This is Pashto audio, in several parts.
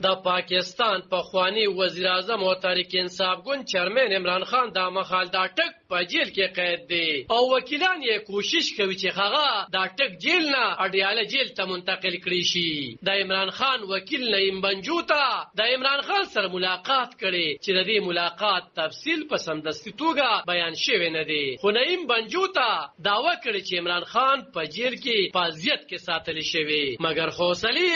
د پاکستان پخوانی وزیر اعظم او تحریک انصاف ګوند چیرمن عمران خان دا مخال دا ټک په جیل کې قید دی او وکیلان یې کوشش کوي چې هغه دا ټک جیل نه اډیاله جیل ته منتقل کړي شي. د عمران خان وکیل نعیم بنجو ته د عمران خان سره ملاقات کړي چې د دې ملاقات تفصیل په سمدستي توګه بیان شوی نه دی، خو نعیم بنجو ته داوا کړي چې عمران خان په جیل کې په اذیت کې ساتل شوی، مګر حوصلې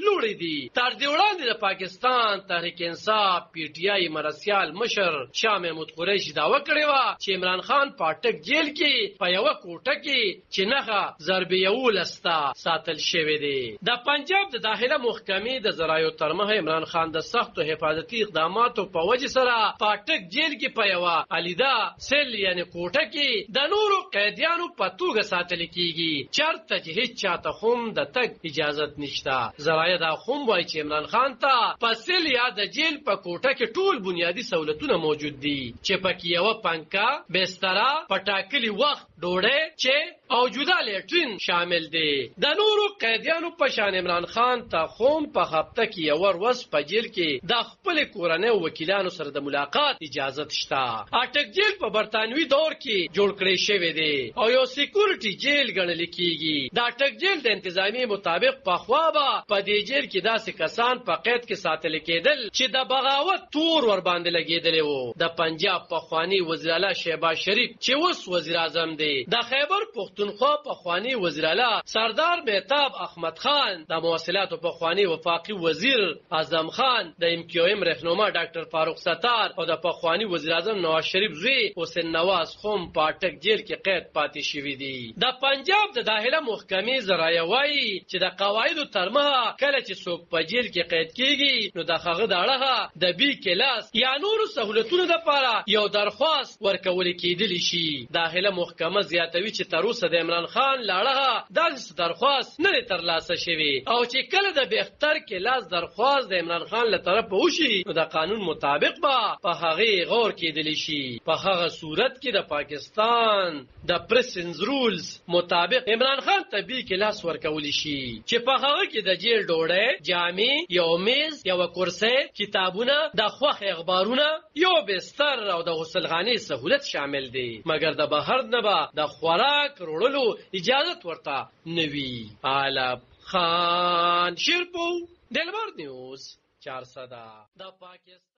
لوړې دي. تر دې وړاندې د پاکستان تحریک انصاف پی ټی آی مرسیال مشر شاه محمود قریشي داوا کړې وه چې عمران خان پاټک جیل کې په یوه کوټه کې چې نښه ضرب 11 ساتل شوی دی. د پنجاب د داخله محکمې د ذرایعو تر مخه عمران خان د سختو حفاظتي اقداماتو په وجه سره پاټک جیل کې په یوه الیده سیل یعنی کوټه کې د نورو قیدیانو په توګه ساتل کیږي، چرته چې هیڅ چاته هم د تګ اجازت نشته. ذرایع دا هم وایي چې عمران خان ته په سیل یا د جیل په کوټه کې ټول بنیادي سہولتونه موجود دي چې پکې یوه پنکه، بستره، په ټاکلي وخت ډوډۍ، چې او جدا لیټرین شامل دی. د نورو قیدیانو په شان عمران خان ته هم په هفته کې یو ورځ په جیل کې د خپل کورنۍ وکیلانو سره د ملاقات اجازه شته. اټک جیل په برتانوي دور کې جوړ کړی شوی دی او یو سکیورټي جیل ګڼل کیږي. د اټک جیل د انتظامی مطابق په خوا به په دې جیل کې داسې کسان په قید کې ساتل کېدل چې د بغاوت تور ور باندې لګېدلی وو. د پنجاب پخوانی وزیر اعلی شهباز شریف چې اوس وزیر اعظم دی، د خیبر پختونخوا پخوانی وزیر اعلی سردار مهتاب احمد خان، د مواصلاتو پخوانی وفاقي وزیر اعظم خان، د ام کیو ام رهنما ډاکټر فاروق ستار او د پخوانی وزیر اعظم نواز شریف زوی حسین نواز هم په اټک جیل کې قید پاتې شوي دي. د پنجاب د داخله محکمې ذرایع وایي چې د قواعدو تر مخه کله چې څوک په جیل کې قید کیږي نو د هغه د اړه د بی کلاس یا نورو سہولتونو لپاره یو درخواست ورکول کېدلی شي. داخله محکمه زیاتوي چې تر اوسه د عمران خان لاړه داسې درخواست نه دی ترلاسه شوی او چې کله د بهتر کلاس درخواست د عمران خان له طرفه وشي نو د قانون مطابق به په هغې غور کېدلی شي. په هغه صورت کې د پاکستان د پریسنز رولز مطابق عمران خان ته بی کلاس ورکولی شي چې په هغه کې د جیل ډوډۍ، جامې، یو میز، یوه کرسۍ، کتابونه، د خوښ اخبارونه، یو بستر او د غسلخانې سہولت شامل دی، مګر د بهر نه به د خوراک وړلو اجازت ورته نه وي. عالم خان شیرپور، دلبر نیوز 400 د پاکستان.